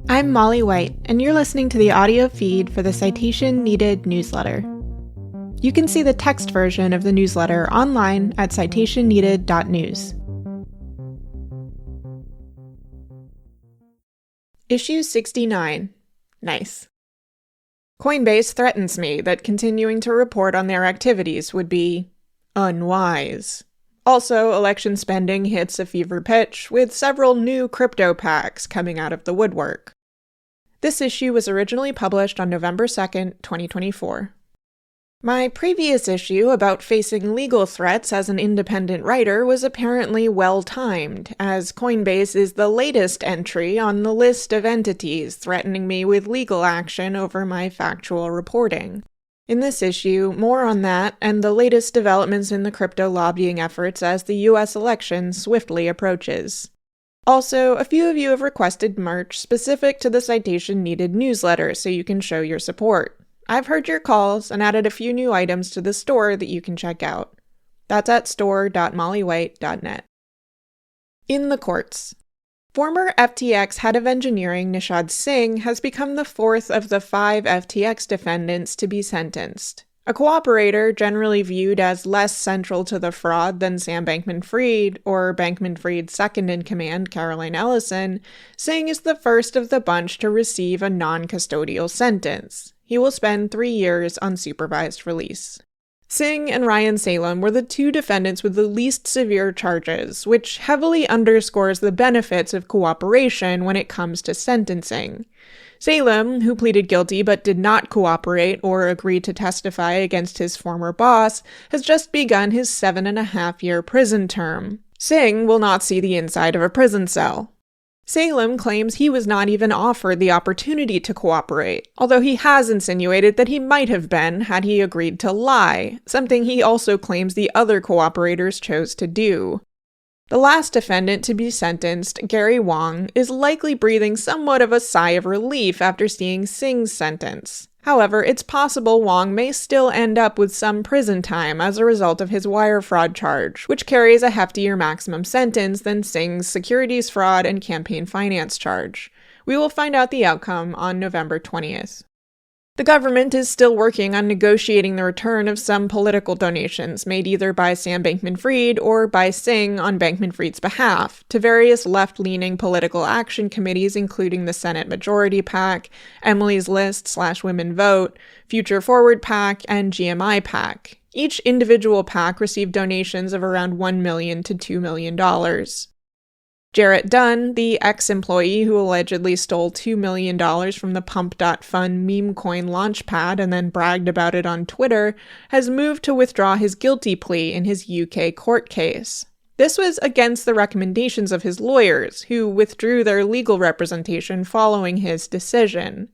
I'm Molly White, and you're listening to the audio feed for the Citation Needed newsletter. You can see the text version of the newsletter online at citationneeded.news. Issue 69. Nice. Coinbase threatens me that continuing to report on their activities would be unwise. Also, election spending hits a fever pitch, with several new crypto PACs coming out of the woodwork. This issue was originally published on November 2nd, 2024. My previous issue about facing legal threats as an independent writer was apparently well-timed, as Coinbase is the latest entry on the list of entities threatening me with legal action over my factual reporting. In this issue, more on that and the latest developments in the crypto lobbying efforts as the US election swiftly approaches. Also, a few of you have requested merch specific to the Citation Needed newsletter so you can show your support. I've heard your calls and added a few new items to the store that you can check out. That's at store.mollywhite.net. In the courts. Former FTX head of engineering Nishad Singh has become the fourth of the 5 FTX defendants to be sentenced. A cooperator generally viewed as less central to the fraud than Sam Bankman-Fried or Bankman-Fried's second-in-command, Caroline Ellison, Singh is the first of the bunch to receive a non-custodial sentence. He will spend 3 years on supervised release. Singh and Ryan Salem were the 2 defendants with the least severe charges, which heavily underscores the benefits of cooperation when it comes to sentencing. Salem, who pleaded guilty but did not cooperate or agree to testify against his former boss, has just begun his 7.5-year prison term. Singh will not see the inside of a prison cell. Salem claims he was not even offered the opportunity to cooperate, although he has insinuated that he might have been had he agreed to lie, something he also claims the other cooperators chose to do. The last defendant to be sentenced, Gary Wang, is likely breathing somewhat of a sigh of relief after seeing Singh's sentence. However, it's possible Wang may still end up with some prison time as a result of his wire fraud charge, which carries a heftier maximum sentence than Singh's securities fraud and campaign finance charge. We will find out the outcome on November 20th. The government is still working on negotiating the return of some political donations made either by Sam Bankman-Fried or by Singh on Bankman-Fried's behalf to various left-leaning political action committees including the Senate Majority PAC, Emily's List/Women Vote, Future Forward PAC, and GMI PAC. Each individual PAC received donations of around $1 million to $2 million. Jarrett Dunn, the ex-employee who allegedly stole $2 million from the Pump.Fun meme coin launchpad and then bragged about it on Twitter, has moved to withdraw his guilty plea in his UK court case. This was against the recommendations of his lawyers, who withdrew their legal representation following his decision.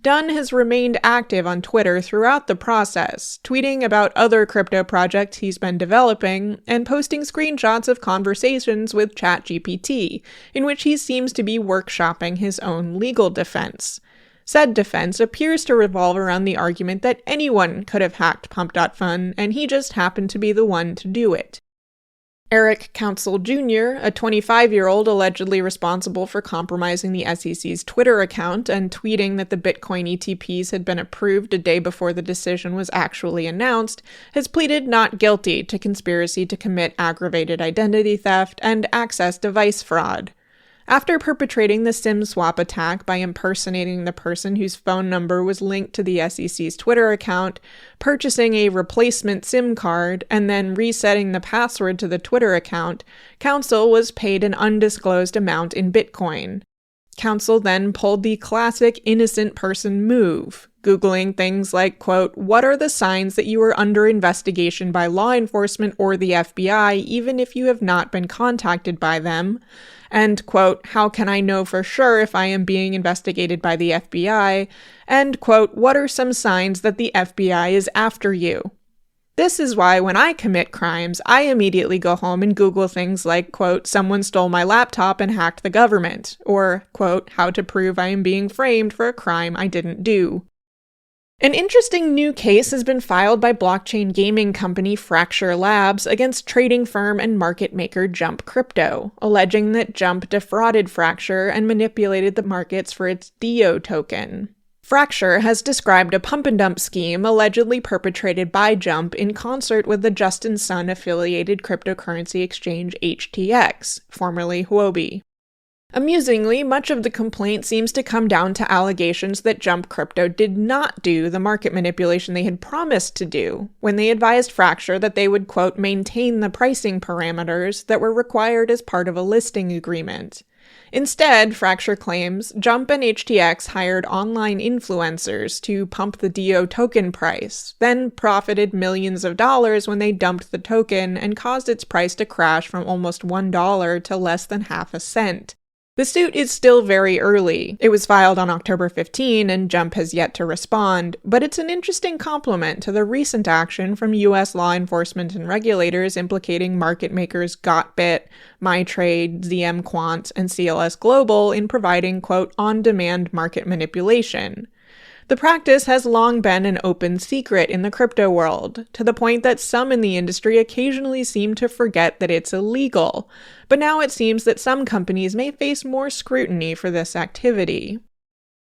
Dunn has remained active on Twitter throughout the process, tweeting about other crypto projects he's been developing, and posting screenshots of conversations with ChatGPT, in which he seems to be workshopping his own legal defense. Said defense appears to revolve around the argument that anyone could have hacked Pump.Fun, and he just happened to be the one to do it. Eric Council Jr., a 25-year-old allegedly responsible for compromising the SEC's Twitter account and tweeting that the Bitcoin ETPs had been approved a day before the decision was actually announced, has pleaded not guilty to conspiracy to commit aggravated identity theft and access device fraud. After perpetrating the SIM swap attack by impersonating the person whose phone number was linked to the SEC's Twitter account, purchasing a replacement SIM card, and then resetting the password to the Twitter account, Council was paid an undisclosed amount in Bitcoin. Council then pulled the classic innocent person move, Googling things like, quote, "What are the signs that you are under investigation by law enforcement or the FBI, even if you have not been contacted by them?" And, quote, "How can I know for sure if I am being investigated by the FBI?" And, quote, "What are some signs that the FBI is after you?" This is why when I commit crimes, I immediately go home and Google things like, quote, "Someone stole my laptop and hacked the government," or, quote, "How to prove I am being framed for a crime I didn't do." An interesting new case has been filed by blockchain gaming company Fracture Labs against trading firm and market maker Jump Crypto, alleging that Jump defrauded Fracture and manipulated the markets for its DIO token. Fracture has described a pump-and-dump scheme allegedly perpetrated by Jump in concert with the Justin Sun-affiliated cryptocurrency exchange HTX, formerly Huobi. Amusingly, much of the complaint seems to come down to allegations that Jump Crypto did not do the market manipulation they had promised to do when they advised Fracture that they would, quote, maintain the pricing parameters that were required as part of a listing agreement. Instead, Fracture claims, Jump and HTX hired online influencers to pump the DIO token price, then profited millions of dollars when they dumped the token and caused its price to crash from almost $1 to less than half a cent. The suit is still very early. It was filed on October 15 and Jump has yet to respond, but it's an interesting complement to the recent action from US law enforcement and regulators implicating market makers GotBit, MyTrade, ZM Quant, and CLS Global in providing, quote, on-demand market manipulation. The practice has long been an open secret in the crypto world, to the point that some in the industry occasionally seem to forget that it's illegal, but now it seems that some companies may face more scrutiny for this activity.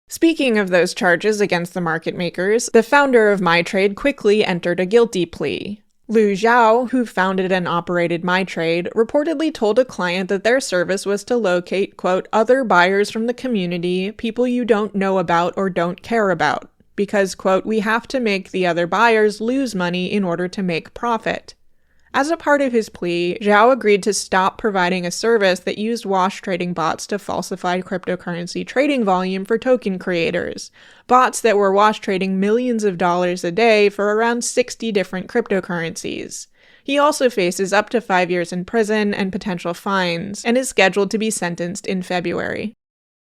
Speaking of those charges against the market makers, the founder of MyTrade quickly entered a guilty plea. Lu Zhao, who founded and operated MyTrade, reportedly told a client that their service was to locate, quote, other buyers from the community, people you don't know about or don't care about, because, quote, we have to make the other buyers lose money in order to make profit. As a part of his plea, Zhao agreed to stop providing a service that used wash trading bots to falsify cryptocurrency trading volume for token creators, bots that were wash trading millions of dollars a day for around 60 different cryptocurrencies. He also faces up to 5 years in prison and potential fines, and is scheduled to be sentenced in February.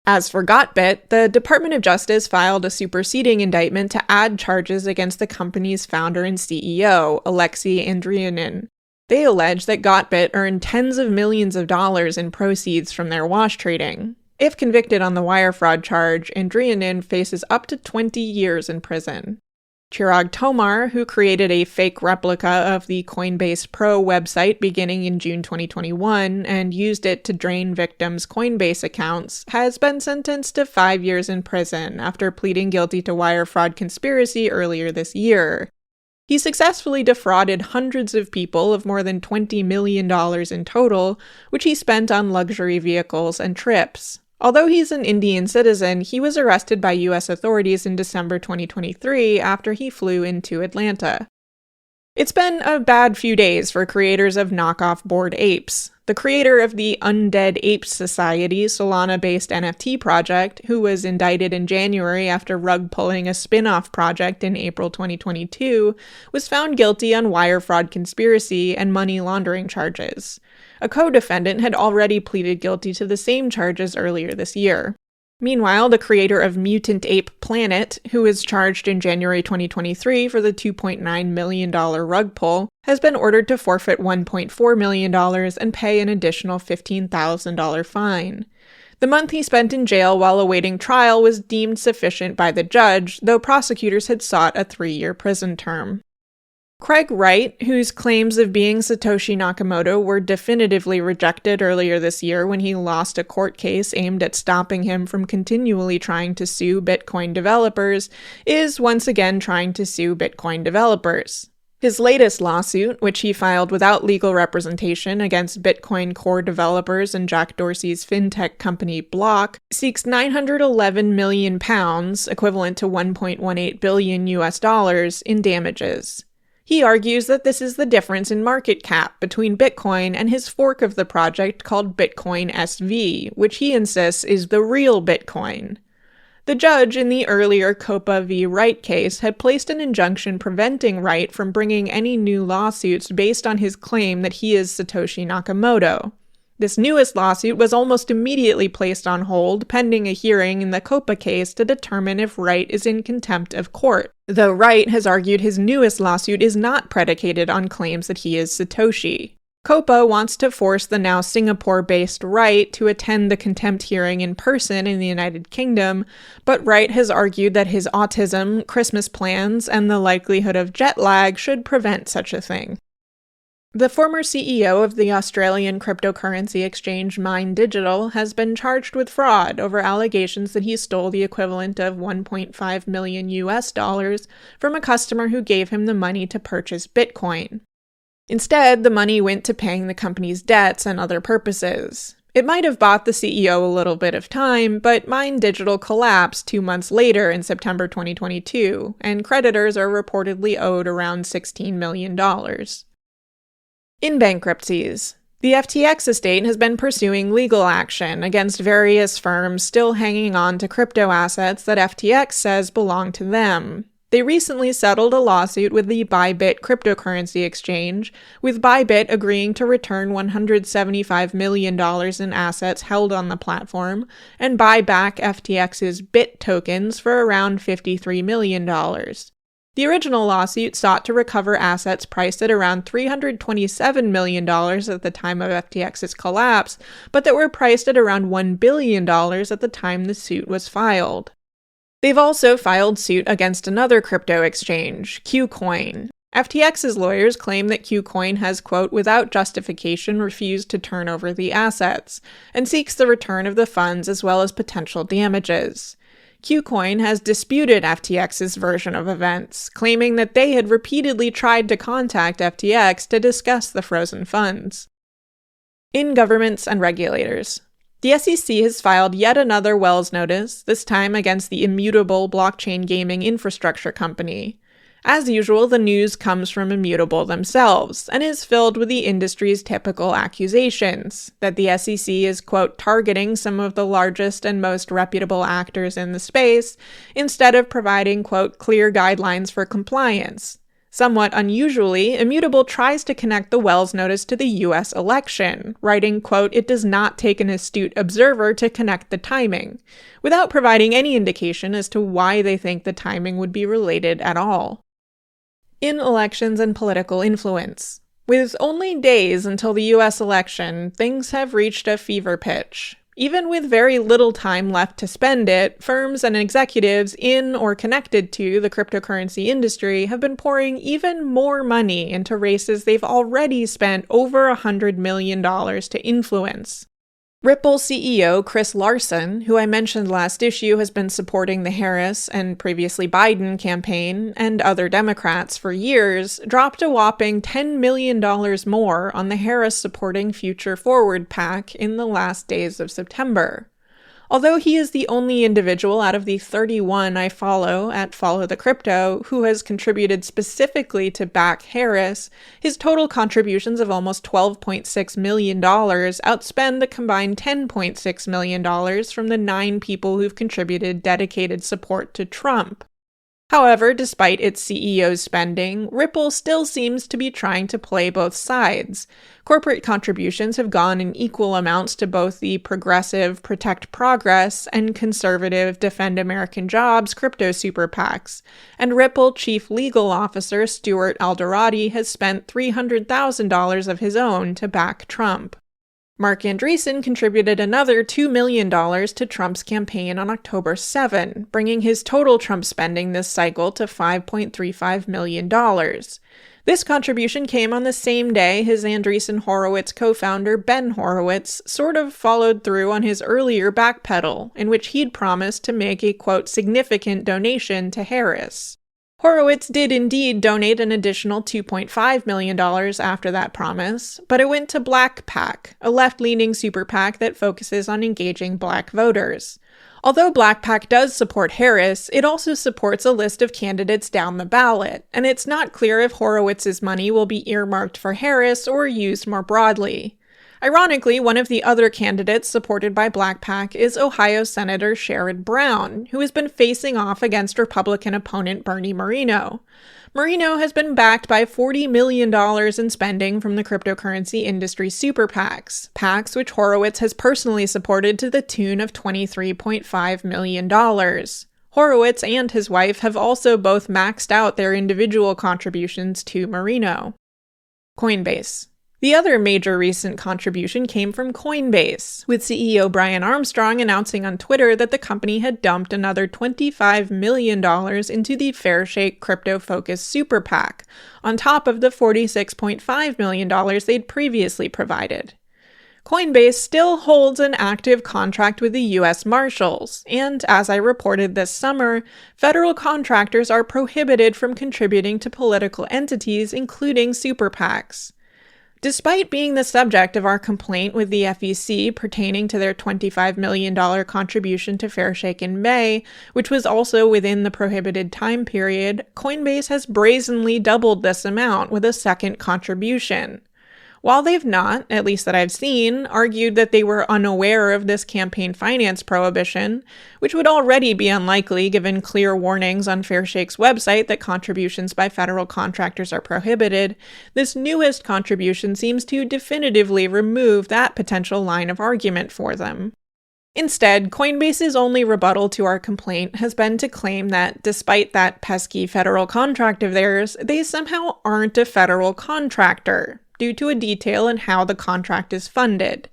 As for GotBit, the Department of Justice filed a superseding indictment to add charges against the company's founder and CEO, Alexei Andreanin. They allege that GotBit earned tens of millions of dollars in proceeds from their wash trading. If convicted on the wire fraud charge, Andreanin faces up to 20 years in prison. Chirag Tomar, who created a fake replica of the Coinbase Pro website beginning in June 2021 and used it to drain victims' Coinbase accounts, has been sentenced to 5 years in prison after pleading guilty to wire fraud conspiracy earlier this year. He successfully defrauded hundreds of people of more than $20 million in total, which he spent on luxury vehicles and trips. Although he's an Indian citizen, he was arrested by US authorities in December 2023 after he flew into Atlanta. It's been a bad few days for creators of knockoff Bored Apes. The creator of the Undead Apes Society Solana-based NFT project, who was indicted in January after rug-pulling a spin-off project in April 2022, was found guilty on wire fraud conspiracy and money laundering charges. A co-defendant had already pleaded guilty to the same charges earlier this year. Meanwhile, the creator of Mutant Ape Planet, who was charged in January 2023 for the $2.9 million rug pull, has been ordered to forfeit $1.4 million and pay an additional $15,000 fine. The month he spent in jail while awaiting trial was deemed sufficient by the judge, though prosecutors had sought a 3-year prison term. Craig Wright, whose claims of being Satoshi Nakamoto were definitively rejected earlier this year when he lost a court case aimed at stopping him from continually trying to sue Bitcoin developers, is once again trying to sue Bitcoin developers. His latest lawsuit, which he filed without legal representation against Bitcoin core developers and Jack Dorsey's fintech company Block, seeks £911 million, equivalent to $1.18 billion in damages. He argues that this is the difference in market cap between Bitcoin and his fork of the project called Bitcoin SV, which he insists is the real Bitcoin. The judge in the earlier Copa v. Wright case had placed an injunction preventing Wright from bringing any new lawsuits based on his claim that he is Satoshi Nakamoto. This newest lawsuit was almost immediately placed on hold pending a hearing in the Copa case to determine if Wright is in contempt of court, though Wright has argued his newest lawsuit is not predicated on claims that he is Satoshi. COPA wants to force the now Singapore-based Wright to attend the contempt hearing in person in the United Kingdom, but Wright has argued that his autism, Christmas plans, and the likelihood of jet lag should prevent such a thing. The former CEO of the Australian cryptocurrency exchange Mind Digital has been charged with fraud over allegations that he stole the equivalent of $1.5 million from a customer who gave him the money to purchase Bitcoin. Instead, the money went to paying the company's debts and other purposes. It might have bought the CEO a little bit of time, but Mind Digital collapsed 2 months later in September 2022, and creditors are reportedly owed around $16 million. In bankruptcies, the FTX estate has been pursuing legal action against various firms still hanging on to crypto assets that FTX says belong to them. They recently settled a lawsuit with the Bybit cryptocurrency exchange, with Bybit agreeing to return $175 million in assets held on the platform and buy back FTX's BIT tokens for around $53 million. The original lawsuit sought to recover assets priced at around $327 million at the time of FTX's collapse, but that were priced at around $1 billion at the time the suit was filed. They've also filed suit against another crypto exchange, KuCoin. FTX's lawyers claim that KuCoin has, quote, without justification refused to turn over the assets, and seeks the return of the funds as well as potential damages. KuCoin has disputed FTX's version of events, claiming that they had repeatedly tried to contact FTX to discuss the frozen funds. In governments and regulators, the SEC has filed yet another Wells notice, this time against the Immutable blockchain gaming infrastructure company. As usual, the news comes from Immutable themselves, and is filled with the industry's typical accusations, that the SEC is, quote, targeting some of the largest and most reputable actors in the space, instead of providing, quote, clear guidelines for compliance. Somewhat unusually, Immutable tries to connect the Wells notice to the U.S. election, writing, quote, it does not take an astute observer to connect the timing, without providing any indication as to why they think the timing would be related at all. In elections and political influence, with only days until the U.S. election, things have reached a fever pitch. Even with very little time left to spend it, firms and executives in or connected to the cryptocurrency industry have been pouring even more money into races they've already spent over $100 million to influence. Ripple CEO Chris Larsen, who I mentioned last issue has been supporting the Harris and previously Biden campaign and other Democrats for years, dropped a whopping $10 million more on the Harris supporting Future Forward PAC in the last days of September. Although he is the only individual out of the 31 I follow at Follow the Crypto who has contributed specifically to back Harris, his total contributions of almost $12.6 million outspend the combined $10.6 million from the 9 people who've contributed dedicated support to Trump. However, despite its CEO's spending, Ripple still seems to be trying to play both sides. Corporate contributions have gone in equal amounts to both the progressive Protect Progress and conservative Defend American Jobs crypto super PACs, and Ripple Chief Legal Officer Stuart Alderoty has spent $300,000 of his own to back Trump. Mark Andreessen contributed another $2 million to Trump's campaign on October 7, bringing his total Trump spending this cycle to $5.35 million. This contribution came on the same day his Andreessen Horowitz co-founder Ben Horowitz sort of followed through on his earlier backpedal, in which he'd promised to make a, quote, significant donation to Harris. Horowitz did indeed donate an additional $2.5 million after that promise, but it went to Black PAC, a left-leaning super PAC that focuses on engaging Black voters. Although Black PAC does support Harris, it also supports a list of candidates down the ballot, and it's not clear if Horowitz's money will be earmarked for Harris or used more broadly. Ironically, one of the other candidates supported by Black PAC is Ohio Senator Sherrod Brown, who has been facing off against Republican opponent Bernie Moreno. Moreno has been backed by $40 million in spending from the cryptocurrency industry super PACs, PACs which Horowitz has personally supported to the tune of $23.5 million. Horowitz and his wife have also both maxed out their individual contributions to Moreno. Coinbase. The other major recent contribution came from Coinbase, with CEO Brian Armstrong announcing on Twitter that the company had dumped another $25 million into the Fairshake crypto-focused super PAC, on top of the $46.5 million they'd previously provided. Coinbase still holds an active contract with the U.S. Marshals, and as I reported this summer, federal contractors are prohibited from contributing to political entities, including super PACs. Despite being the subject of our complaint with the FEC pertaining to their $25 million contribution to Fairshake in May, which was also within the prohibited time period, Coinbase has brazenly doubled this amount with a second contribution. While they've not, at least that I've seen, argued that they were unaware of this campaign finance prohibition, which would already be unlikely given clear warnings on Fairshake's website that contributions by federal contractors are prohibited, this newest contribution seems to definitively remove that potential line of argument for them. Instead, Coinbase's only rebuttal to our complaint has been to claim that, despite that pesky federal contract of theirs, they somehow aren't a federal contractor, due to a detail in how the contract is funded.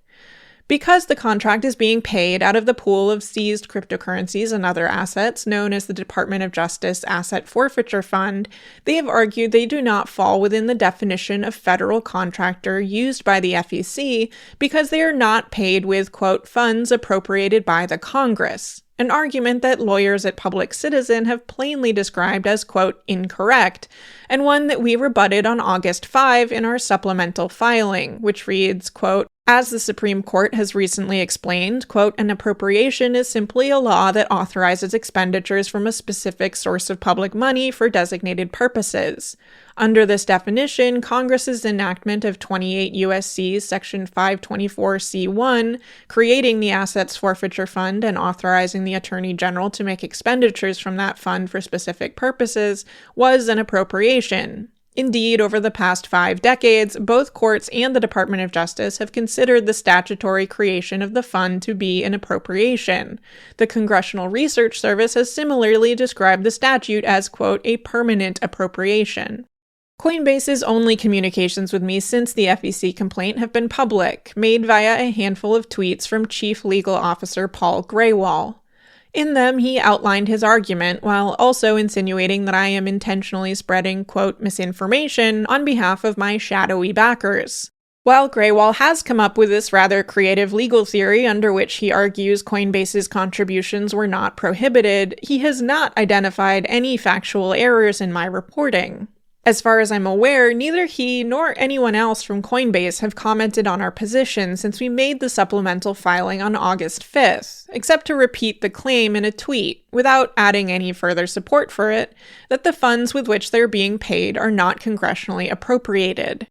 Because the contract is being paid out of the pool of seized cryptocurrencies and other assets known as the Department of Justice Asset Forfeiture Fund, they have argued they do not fall within the definition of federal contractor used by the FEC because they are not paid with, quote, funds appropriated by the Congress, an argument that lawyers at Public Citizen have plainly described as, quote, incorrect, and one that we rebutted on August 5 in our supplemental filing, which reads, quote, as the Supreme Court has recently explained, quote, an appropriation is simply a law that authorizes expenditures from a specific source of public money for designated purposes. Under this definition, Congress's enactment of 28 U.S.C. Section 524C1, creating the Assets Forfeiture Fund and authorizing the Attorney General to make expenditures from that fund for specific purposes, was an appropriation. Indeed, over the past 5 decades, both courts and the Department of Justice have considered the statutory creation of the fund to be an appropriation. The Congressional Research Service has similarly described the statute as, quote, a permanent appropriation. Coinbase's only communications with me since the FEC complaint have been public, made via a handful of tweets from Chief Legal Officer Paul Graywall. In them, he outlined his argument while also insinuating that I am intentionally spreading, quote, misinformation on behalf of my shadowy backers. While Graywall has come up with this rather creative legal theory under which he argues Coinbase's contributions were not prohibited, he has not identified any factual errors in my reporting. As far as I'm aware, neither he nor anyone else from Coinbase have commented on our position since we made the supplemental filing on August 5th, except to repeat the claim in a tweet, without adding any further support for it, that the funds with which they're being paid are not congressionally appropriated.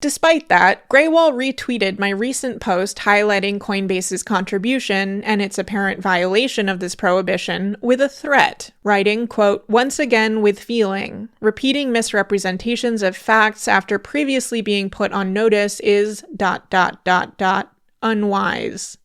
Despite that, Graywall retweeted my recent post highlighting Coinbase's contribution and its apparent violation of this prohibition with a threat, writing, quote, once again with feeling, repeating misrepresentations of facts after previously being put on notice is ... unwise.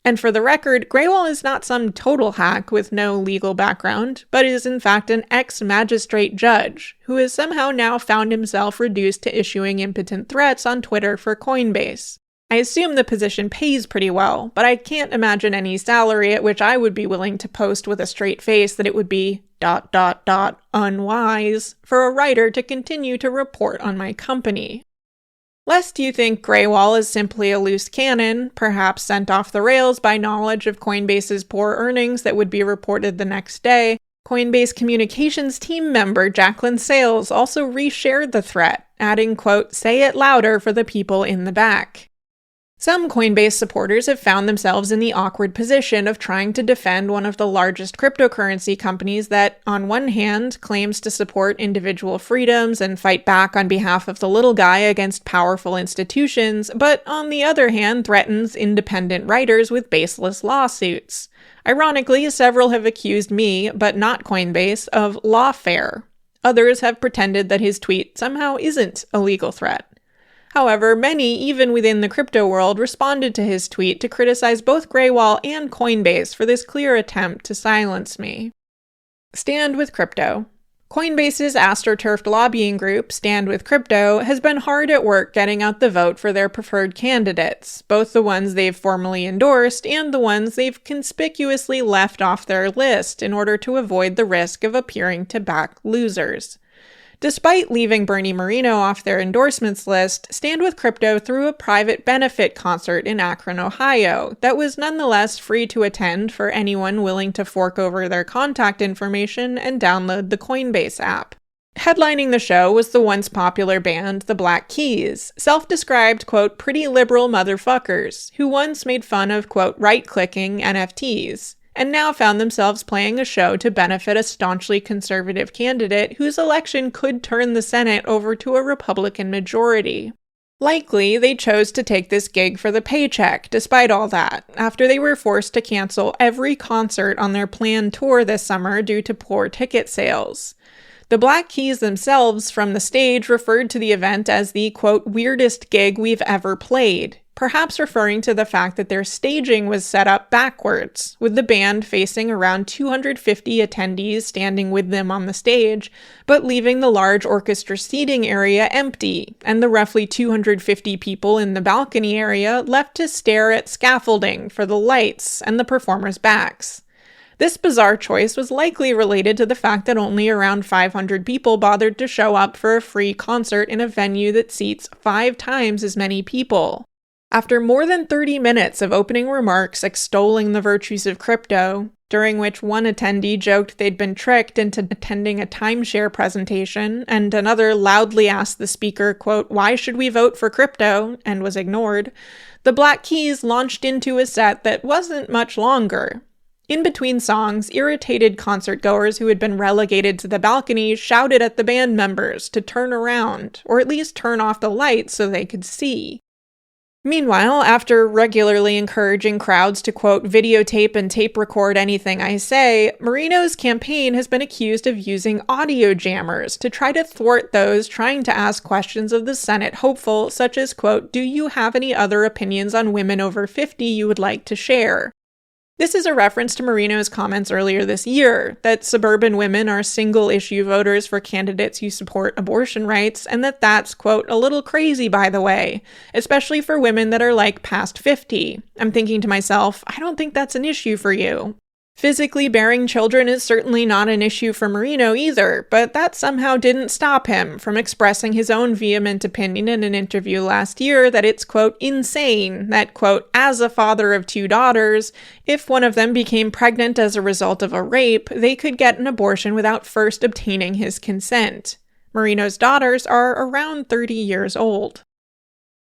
And for the record, Graywall is not some total hack with no legal background, but is in fact an ex-magistrate judge who has somehow now found himself reduced to issuing impotent threats on Twitter for Coinbase. I assume the position pays pretty well, but I can't imagine any salary at which I would be willing to post with a straight face that it would be ... unwise for a writer to continue to report on my company. Lest you think Graywall is simply a loose cannon, perhaps sent off the rails by knowledge of Coinbase's poor earnings that would be reported the next day, Coinbase communications team member Jacqueline Sales also reshared the threat, adding, quote, say it louder for the people in the back. Some Coinbase supporters have found themselves in the awkward position of trying to defend one of the largest cryptocurrency companies that, on one hand, claims to support individual freedoms and fight back on behalf of the little guy against powerful institutions, but on the other hand threatens independent writers with baseless lawsuits. Ironically, several have accused me, but not Coinbase, of lawfare. Others have pretended that his tweet somehow isn't a legal threat. However, many, even within the crypto world, responded to his tweet to criticize both Graywall and Coinbase for this clear attempt to silence me. Stand with crypto. Coinbase's astroturfed lobbying group, Stand with Crypto, has been hard at work getting out the vote for their preferred candidates, both the ones they've formally endorsed and the ones they've conspicuously left off their list in order to avoid the risk of appearing to back losers. Despite leaving Bernie Moreno off their endorsements list, Stand with Crypto threw a private benefit concert in Akron, Ohio, that was nonetheless free to attend for anyone willing to fork over their contact information and download the Coinbase app. Headlining the show was the once popular band The Black Keys, self-described, quote, pretty liberal motherfuckers, who once made fun of, quote, right-clicking NFTs, and now found themselves playing a show to benefit a staunchly conservative candidate whose election could turn the Senate over to a Republican majority. Likely, they chose to take this gig for the paycheck, despite all that, after they were forced to cancel every concert on their planned tour this summer due to poor ticket sales. The Black Keys themselves, from the stage, referred to the event as the, quote, weirdest gig we've ever played, perhaps referring to the fact that their staging was set up backwards, with the band facing around 250 attendees standing with them on the stage, but leaving the large orchestra seating area empty, and the roughly 250 people in the balcony area left to stare at scaffolding for the lights and the performers' backs. This bizarre choice was likely related to the fact that only around 500 people bothered to show up for a free concert in a venue that seats 5 times as many people. After more than 30 minutes of opening remarks extolling the virtues of crypto, during which one attendee joked they'd been tricked into attending a timeshare presentation, and another loudly asked the speaker, quote, why should we vote for crypto, and was ignored, the Black Keys launched into a set that wasn't much longer. In between songs, irritated concertgoers who had been relegated to the balcony shouted at the band members to turn around, or at least turn off the lights so they could see. Meanwhile, after regularly encouraging crowds to, quote, videotape and tape record anything I say, Moreno's campaign has been accused of using audio jammers to try to thwart those trying to ask questions of the Senate hopeful, such as, quote, do you have any other opinions on women over 50 you would like to share? This is a reference to Moreno's comments earlier this year, that suburban women are single-issue voters for candidates who support abortion rights, and that's, quote, a little crazy, by the way, especially for women that are, like, past 50. I'm thinking to myself, I don't think that's an issue for you. Physically bearing children is certainly not an issue for Moreno either, but that somehow didn't stop him from expressing his own vehement opinion in an interview last year that it's, quote, insane that, quote, as a father of 2 daughters, if one of them became pregnant as a result of a rape, they could get an abortion without first obtaining his consent. Moreno's daughters are around 30 years old.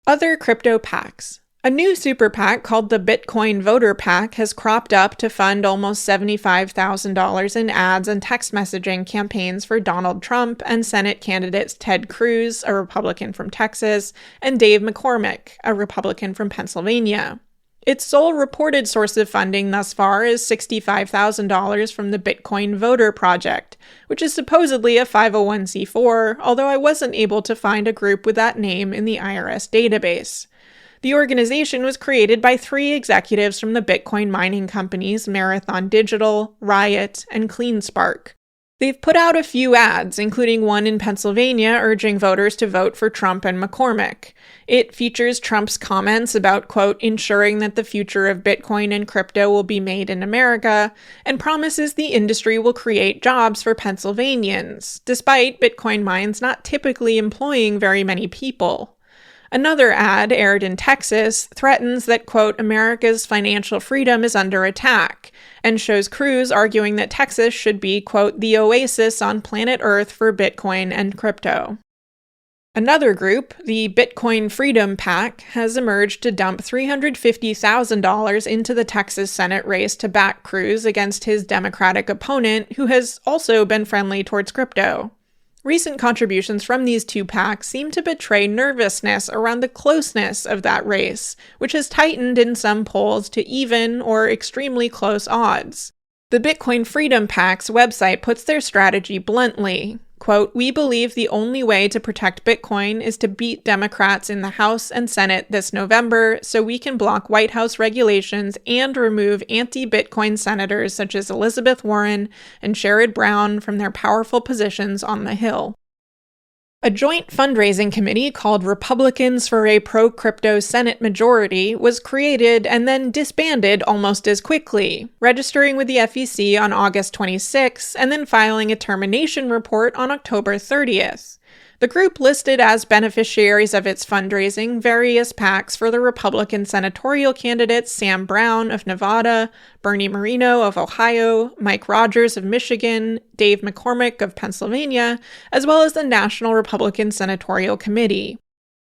Other crypto PACs. A new super PAC called the Bitcoin Voter PAC has cropped up to fund almost $75,000 in ads and text messaging campaigns for Donald Trump and Senate candidates Ted Cruz, a Republican from Texas, and Dave McCormick, a Republican from Pennsylvania. Its sole reported source of funding thus far is $65,000 from the Bitcoin Voter Project, which is supposedly a 501c4, although I wasn't able to find a group with that name in the IRS database. The organization was created by 3 executives from the Bitcoin mining companies Marathon Digital, Riot, and CleanSpark. They've put out a few ads, including one in Pennsylvania urging voters to vote for Trump and McCormick. It features Trump's comments about, quote, ensuring that the future of Bitcoin and crypto will be made in America, and promises the industry will create jobs for Pennsylvanians, despite Bitcoin mines not typically employing very many people. Another ad, aired in Texas, threatens that, quote, America's financial freedom is under attack, and shows Cruz arguing that Texas should be, quote, the oasis on planet Earth for Bitcoin and crypto. Another group, the Bitcoin Freedom PAC, has emerged to dump $350,000 into the Texas Senate race to back Cruz against his Democratic opponent, who has also been friendly towards crypto. Recent contributions from these 2 PACs seem to betray nervousness around the closeness of that race, which has tightened in some polls to even or extremely close odds. The Bitcoin Freedom PAC's website puts their strategy bluntly, Quote, "We believe the only way to protect Bitcoin is to beat Democrats in the House and Senate this November so we can block White House regulations and remove anti-Bitcoin senators such as Elizabeth Warren and Sherrod Brown from their powerful positions on the Hill." A joint fundraising committee called Republicans for a Pro-Crypto Senate Majority was created and then disbanded almost as quickly, registering with the FEC on August 26 and then filing a termination report on October 30th. The group listed as beneficiaries of its fundraising various PACs for the Republican senatorial candidates Sam Brown of Nevada, Bernie Moreno of Ohio, Mike Rogers of Michigan, Dave McCormick of Pennsylvania, as well as the National Republican Senatorial Committee.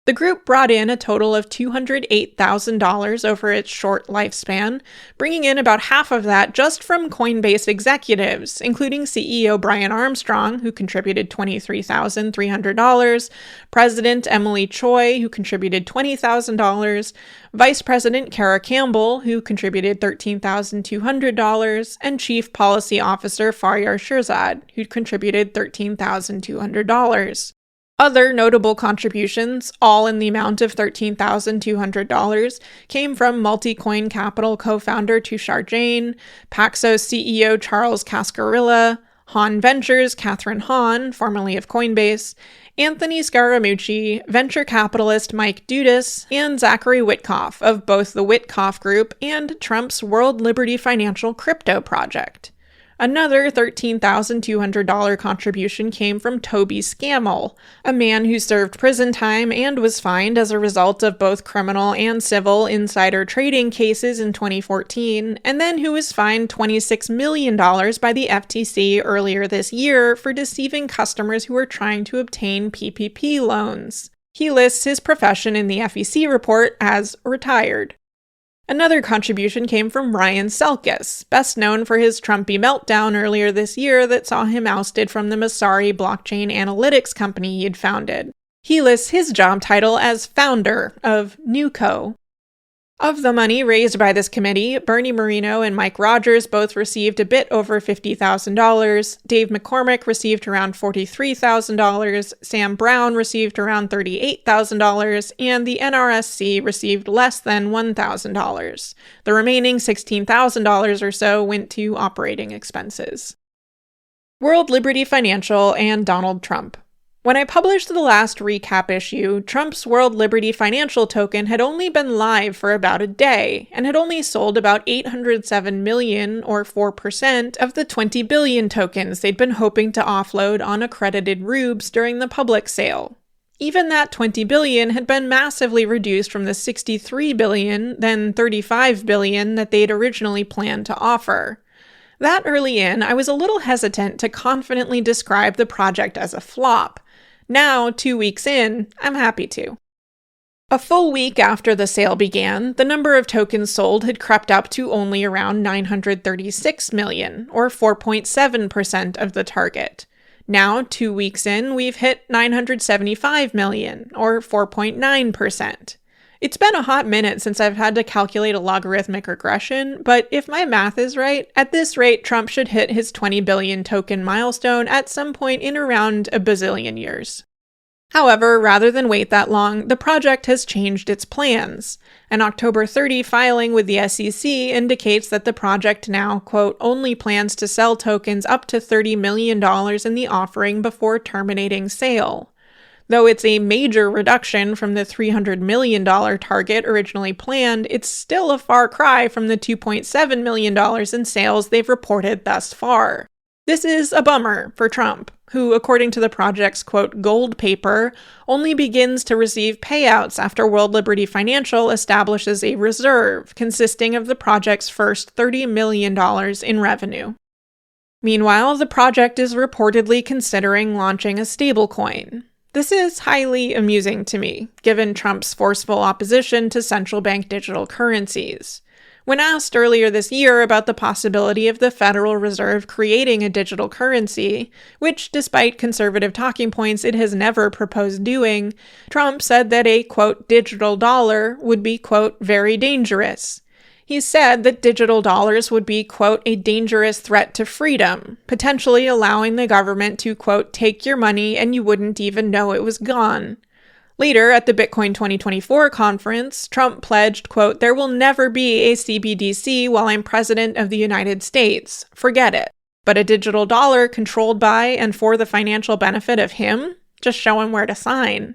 The group brought in a total of $208,000 over its short lifespan, bringing in about half of that just from Coinbase executives, including CEO Brian Armstrong, who contributed $23,300, President Emily Choi, who contributed $20,000, Vice President Kara Campbell, who contributed $13,200, and Chief Policy Officer Faryar Shirzad, who contributed $13,200. Other notable contributions, all in the amount of $13,200, came from Multicoin Capital co-founder Tushar Jain, Paxos CEO Charles Cascarilla, Hahn Ventures Catherine Hahn, formerly of Coinbase, Anthony Scaramucci, venture capitalist Mike Dudas, and Zachary Witkoff of both the Witkoff Group and Trump's World Liberty Financial crypto project. Another $13,200 contribution came from Toby Scammell, a man who served prison time and was fined as a result of both criminal and civil insider trading cases in 2014, and then who was fined $26 million by the FTC earlier this year for deceiving customers who were trying to obtain PPP loans. He lists his profession in the FEC report as retired. Another contribution came from Ryan Selkis, best known for his Trumpy meltdown earlier this year that saw him ousted from the Messari blockchain analytics company he had founded. He lists his job title as founder of Newco. Of the money raised by this committee, Bernie Moreno and Mike Rogers both received a bit over $50,000, Dave McCormick received around $43,000, Sam Brown received around $38,000, and the NRSC received less than $1,000. The remaining $16,000 or so went to operating expenses. World Liberty Financial and Donald Trump. When I published the last recap issue, Trump's World Liberty Financial token had only been live for about a day, and had only sold about 807 million, or 4%, of the 20 billion tokens they'd been hoping to offload on accredited rubes during the public sale. Even that 20 billion had been massively reduced from the 63 billion, then 35 billion that they'd originally planned to offer. That early in, I was a little hesitant to confidently describe the project as a flop. Now, 2 weeks in, I'm happy to. A full week after the sale began, the number of tokens sold had crept up to only around 936 million, or 4.7% of the target. Now, 2 weeks in, we've hit 975 million, or 4.9%. It's been a hot minute since I've had to calculate a logarithmic regression, but if my math is right, at this rate Trump should hit his 20 billion token milestone at some point in around a bazillion years. However, rather than wait that long, the project has changed its plans. An October 30 filing with the SEC indicates that the project now, quote, only plans to sell tokens up to $30 million in the offering before terminating sale. Though it's a major reduction from the $300 million target originally planned, it's still a far cry from the $2.7 million in sales they've reported thus far. This is a bummer for Trump, who, according to the project's, quote, gold paper, only begins to receive payouts after World Liberty Financial establishes a reserve consisting of the project's first $30 million in revenue. Meanwhile, the project is reportedly considering launching a stablecoin. This is highly amusing to me, given Trump's forceful opposition to central bank digital currencies. When asked earlier this year about the possibility of the Federal Reserve creating a digital currency, which, despite conservative talking points, it has never proposed doing, Trump said that a, quote, digital dollar would be, quote, very dangerous. He said that digital dollars would be, quote, a dangerous threat to freedom, potentially allowing the government to, quote, take your money and you wouldn't even know it was gone. Later, at the Bitcoin 2024 conference, Trump pledged, quote, there will never be a CBDC while I'm president of the United States. Forget it. But a digital dollar controlled by and for the financial benefit of him? Just show him where to sign.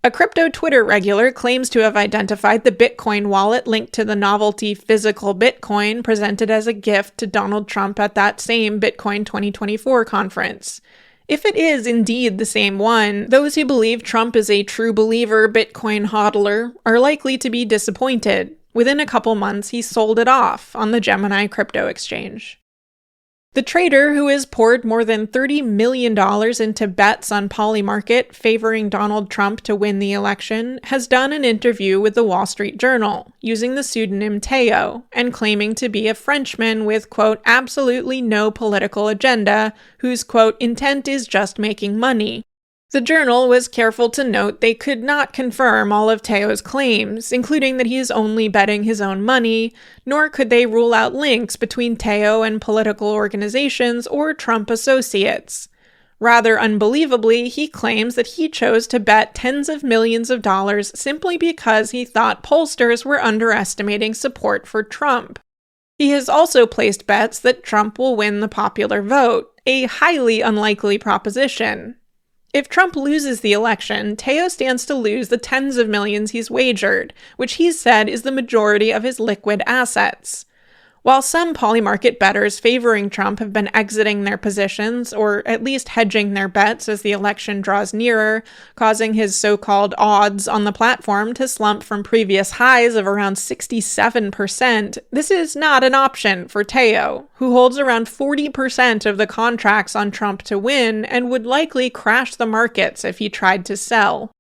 A crypto Twitter regular claims to have identified the Bitcoin wallet linked to the novelty physical Bitcoin presented as a gift to Donald Trump at that same Bitcoin 2024 conference. If it is indeed the same one, those who believe Trump is a true believer Bitcoin hodler are likely to be disappointed. Within a couple months, he sold it off on the Gemini crypto exchange. The trader, who has poured more than $30 million into bets on Polymarket favoring Donald Trump to win the election, has done an interview with the Wall Street Journal, using the pseudonym Teo, and claiming to be a Frenchman with, quote, absolutely no political agenda, whose, quote, intent is just making money. The Journal was careful to note they could not confirm all of Teo's claims, including that he is only betting his own money, nor could they rule out links between Teo and political organizations or Trump associates. Rather unbelievably, he claims that he chose to bet tens of millions of dollars simply because he thought pollsters were underestimating support for Trump. He has also placed bets that Trump will win the popular vote, a highly unlikely proposition. If Trump loses the election, Teo stands to lose the tens of millions he's wagered, which he's said is the majority of his liquid assets. While some Polymarket bettors favoring Trump have been exiting their positions, or at least hedging their bets as the election draws nearer, causing his so-called odds on the platform to slump from previous highs of around 67%, this is not an option for Teo, who holds around 40% of the contracts on Trump to win and would likely crash the markets if he tried to sell.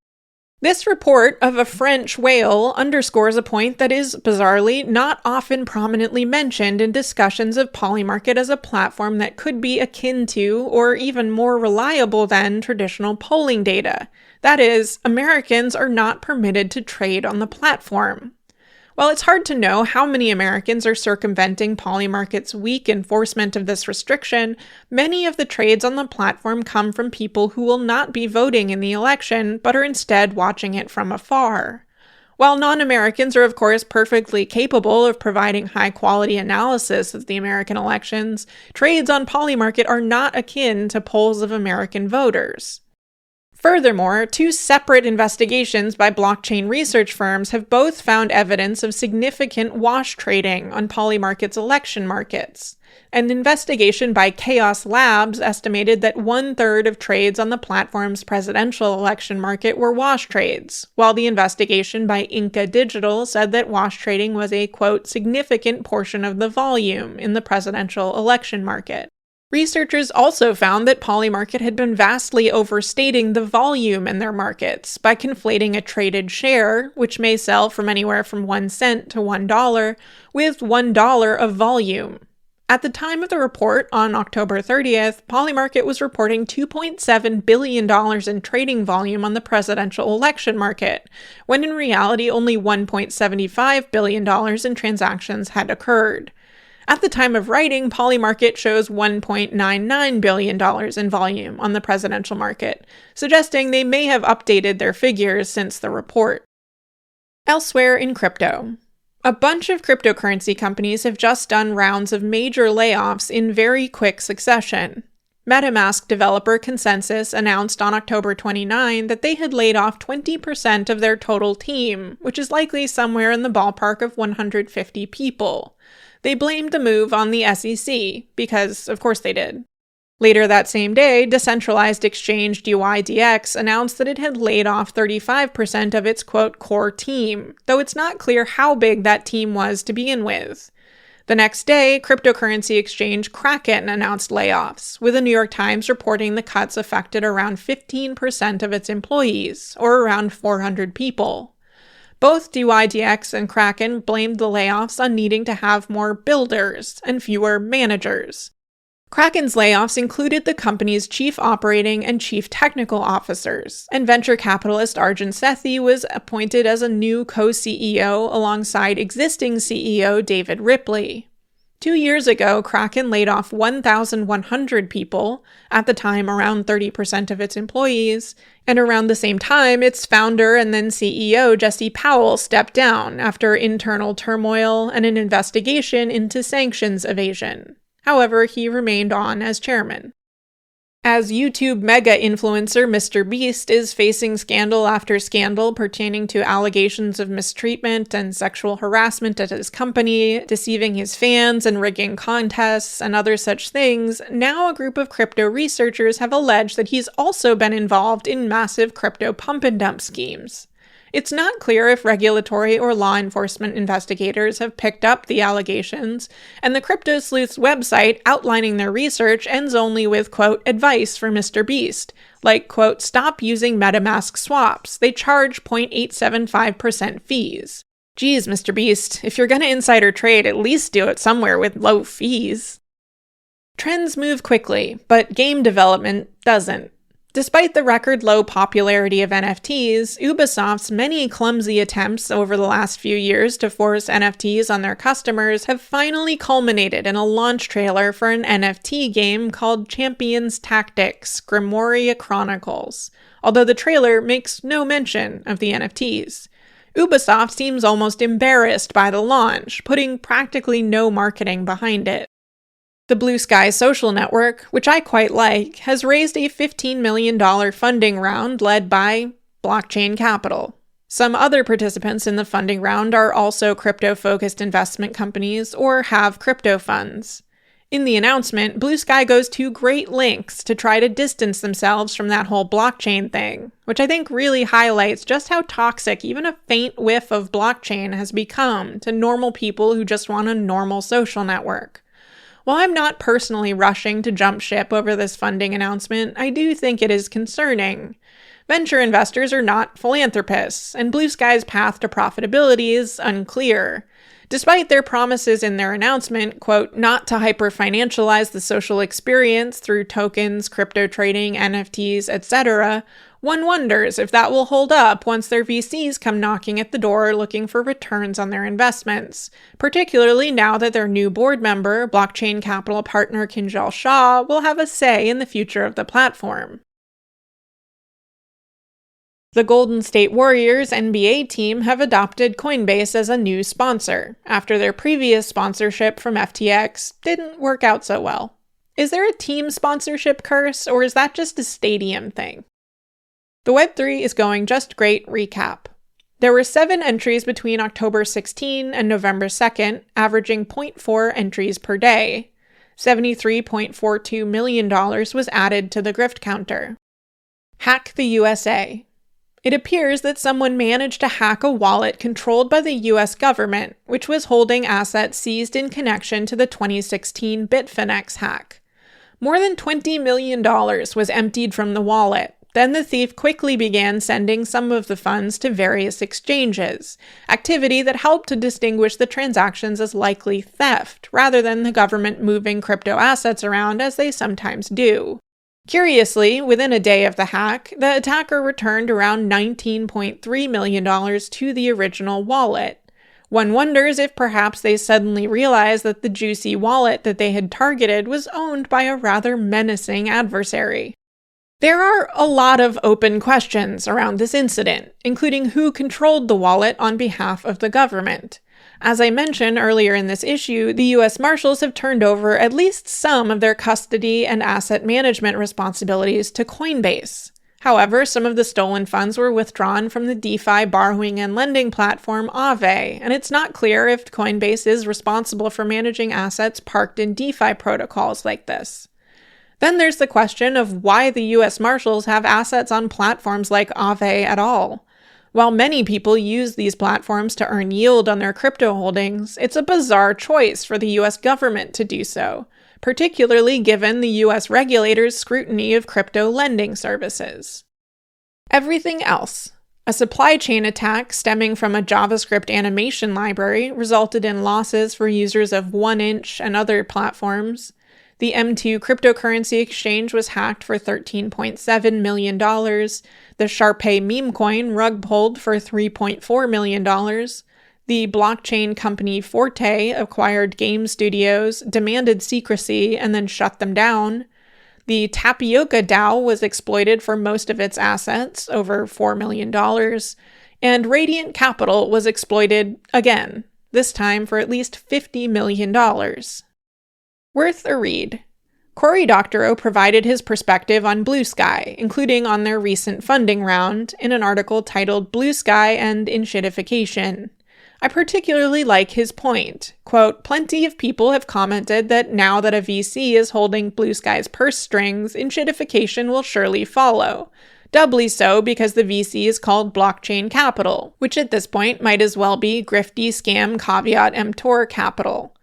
This report of a French whale underscores a point that is, bizarrely, not often prominently mentioned in discussions of Polymarket as a platform that could be akin to, or even more reliable than, traditional polling data. That is, Americans are not permitted to trade on the platform. While it's hard to know how many Americans are circumventing Polymarket's weak enforcement of this restriction, many of the trades on the platform come from people who will not be voting in the election, but are instead watching it from afar. While non-Americans are of course perfectly capable of providing high-quality analysis of the American elections, trades on Polymarket are not akin to polls of American voters. Furthermore, two separate investigations by blockchain research firms have both found evidence of significant wash trading on Polymarket's election markets. An investigation by Chaos Labs estimated that 1/3 of trades on the platform's presidential election market were wash trades, while the investigation by Inca Digital said that wash trading was a, quote, significant portion of the volume in the presidential election market. Researchers also found that Polymarket had been vastly overstating the volume in their markets by conflating a traded share, which may sell from anywhere from 1 cent to $1, with $1 of volume. At the time of the report, on October 30th, Polymarket was reporting $2.7 billion in trading volume on the presidential election market, when in reality only $1.75 billion in transactions had occurred. At the time of writing, Polymarket shows $1.99 billion in volume on the presidential market, suggesting they may have updated their figures since the report. Elsewhere in crypto. A bunch of cryptocurrency companies have just done rounds of major layoffs in very quick succession. MetaMask developer Consensus announced on October 29 that they had laid off 20% of their total team, which is likely somewhere in the ballpark of 150 people. They blamed the move on the SEC, because of course they did. Later that same day, decentralized exchange DYDX announced that it had laid off 35% of its, quote, core team, though it's not clear how big that team was to begin with. The next day, cryptocurrency exchange Kraken announced layoffs, with the New York Times reporting the cuts affected around 15% of its employees, or around 400 people. Both DYDX and Kraken blamed the layoffs on needing to have more builders and fewer managers. Kraken's layoffs included the company's chief operating and chief technical officers, and venture capitalist Arjun Sethi was appointed as a new co-CEO alongside existing CEO David Ripley. 2 years ago, Kraken laid off 1,100 people, at the time around 30% of its employees, and around the same time, its founder and then CEO Jesse Powell stepped down after internal turmoil and an investigation into sanctions evasion. However, he remained on as chairman. As YouTube mega-influencer Mr. Beast is facing scandal after scandal pertaining to allegations of mistreatment and sexual harassment at his company, deceiving his fans and rigging contests and other such things, now a group of crypto researchers have alleged that he's also been involved in massive crypto pump-and-dump schemes. It's not clear if regulatory or law enforcement investigators have picked up the allegations, and the Crypto Sleuth's website outlining their research ends only with, quote, advice for Mr. Beast, like, quote, stop using MetaMask swaps. They charge 0.875% fees. Geez, Mr. Beast, if you're gonna insider trade, at least do it somewhere with low fees. Trends move quickly, but game development doesn't. Despite the record low popularity of NFTs, Ubisoft's many clumsy attempts over the last few years to force NFTs on their customers have finally culminated in a launch trailer for an NFT game called Champions Tactics: Grimoria Chronicles, although the trailer makes no mention of the NFTs. Ubisoft seems almost embarrassed by the launch, putting practically no marketing behind it. The Blue Sky social network, which I quite like, has raised a $15 million funding round led by Blockchain Capital. Some other participants in the funding round are also crypto-focused investment companies or have crypto funds. In the announcement, Blue Sky goes to great lengths to try to distance themselves from that whole blockchain thing, which I think really highlights just how toxic even a faint whiff of blockchain has become to normal people who just want a normal social network. While I'm not personally rushing to jump ship over this funding announcement, I do think it is concerning. Venture investors are not philanthropists, and Blue Sky's path to profitability is unclear. Despite their promises in their announcement, quote, not to hyper-financialize the social experience through tokens, crypto trading, NFTs, etc., one wonders if that will hold up once their VCs come knocking at the door looking for returns on their investments, particularly now that their new board member, Blockchain Capital partner Kinjal Shah, will have a say in the future of the platform. The Golden State Warriors NBA team have adopted Coinbase as a new sponsor, after their previous sponsorship from FTX didn't work out so well. Is there a team sponsorship curse, or is that just a stadium thing? The Web3 is going just great recap. There were 7 entries between October 16 and November 2nd, averaging 0.4 entries per day. $73.42 million was added to the grift counter. Hack the USA. It appears that someone managed to hack a wallet controlled by the US government, which was holding assets seized in connection to the 2016 Bitfinex hack. More than $20 million was emptied from the wallet. Then the thief quickly began sending some of the funds to various exchanges, activity that helped to distinguish the transactions as likely theft, rather than the government moving crypto assets around as they sometimes do. Curiously, within a day of the hack, the attacker returned around $19.3 million to the original wallet. One wonders if perhaps they suddenly realized that the juicy wallet that they had targeted was owned by a rather menacing adversary. There are a lot of open questions around this incident, including who controlled the wallet on behalf of the government. As I mentioned earlier in this issue, the US Marshals have turned over at least some of their custody and asset management responsibilities to Coinbase. However, some of the stolen funds were withdrawn from the DeFi borrowing and lending platform Aave, and it's not clear if Coinbase is responsible for managing assets parked in DeFi protocols like this. Then there's the question of why the US Marshals have assets on platforms like Aave at all. While many people use these platforms to earn yield on their crypto holdings, it's a bizarre choice for the US government to do so, particularly given the US regulators' scrutiny of crypto lending services. Everything else. A supply chain attack stemming from a JavaScript animation library resulted in losses for users of 1inch and other platforms. The M2 cryptocurrency exchange was hacked for $13.7 million. The Sharpay meme coin rug pulled for $3.4 million. The blockchain company Forte acquired game studios, demanded secrecy, and then shut them down. The Tapioca DAO was exploited for most of its assets, over $4 million. And Radiant Capital was exploited again, this time for at least $50 million. Worth a read. Cory Doctorow provided his perspective on Blue Sky, including on their recent funding round, in an article titled Blue Sky and Enshittification. I particularly like his point. Quote, "Plenty of people have commented that now that a VC is holding Blue Sky's purse strings, enshittification will surely follow. Doubly so because the VC is called Blockchain Capital, which at this point might as well be grifty scam caveat emptor capital.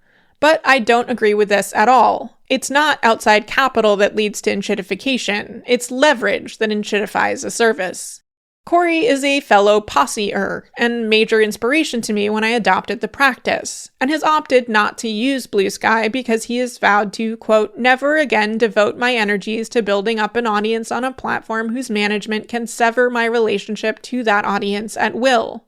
But I don't agree with this at all. It's not outside capital that leads to enshittification. It's leverage that enshittifies a service." Cory is a fellow posse-er and major inspiration to me when I adopted the practice, and has opted not to use Blue Sky because he has vowed to, quote, "never again devote my energies to building up an audience on a platform whose management can sever my relationship to that audience at will."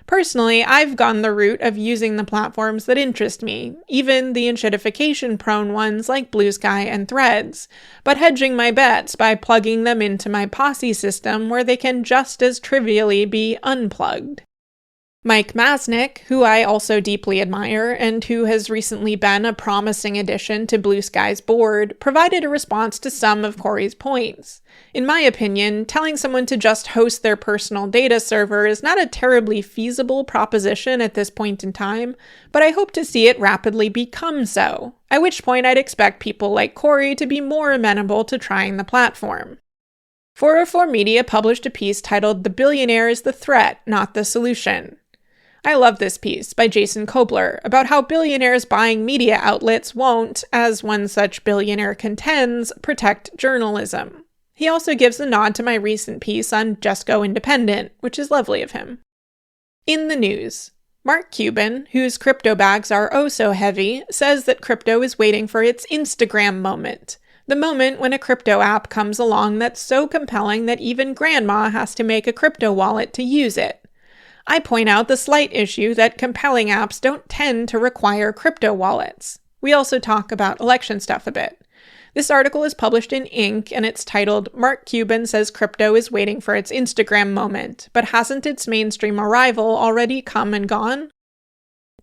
Personally, I've gone the route of using the platforms that interest me, even the enshittification-prone ones like Blue Sky and Threads, but hedging my bets by plugging them into my Posse system where they can just as trivially be unplugged. Mike Masnick, who I also deeply admire and who has recently been a promising addition to Blue Sky's board, provided a response to some of Cory's points. In my opinion, telling someone to just host their personal data server is not a terribly feasible proposition at this point in time, but I hope to see it rapidly become so, at which point I'd expect people like Cory to be more amenable to trying the platform. 404 Media published a piece titled "The Billionaire is the Threat, Not the Solution." I love this piece by Jason Kobler about how billionaires buying media outlets won't, as one such billionaire contends, protect journalism. He also gives a nod to my recent piece on Just Go Independent, which is lovely of him. In the news, Mark Cuban, whose crypto bags are oh so heavy, says that crypto is waiting for its Instagram moment. The moment when a crypto app comes along that's so compelling that even grandma has to make a crypto wallet to use it. I point out the slight issue that compelling apps don't tend to require crypto wallets. We also talk about election stuff a bit. This article is published in Inc. and it's titled "Mark Cuban Says Crypto is Waiting for Its Instagram Moment, but Hasn't Its Mainstream Arrival Already Come and Gone?"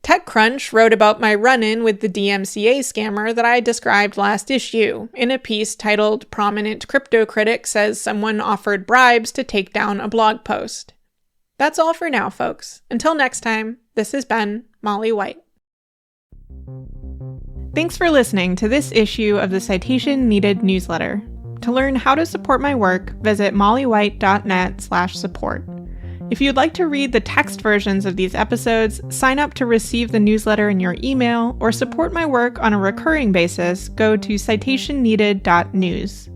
TechCrunch wrote about my run-in with the DMCA scammer that I described last issue, in a piece titled "Prominent Crypto Critic Says Someone Offered Bribes to Take Down a Blog Post." That's all for now, folks. Until next time, this has been Molly White. Thanks for listening to this issue of the Citation Needed newsletter. To learn how to support my work, visit mollywhite.net/support. If you'd like to read the text versions of these episodes, sign up to receive the newsletter in your email, or support my work on a recurring basis, go to citationneeded.news.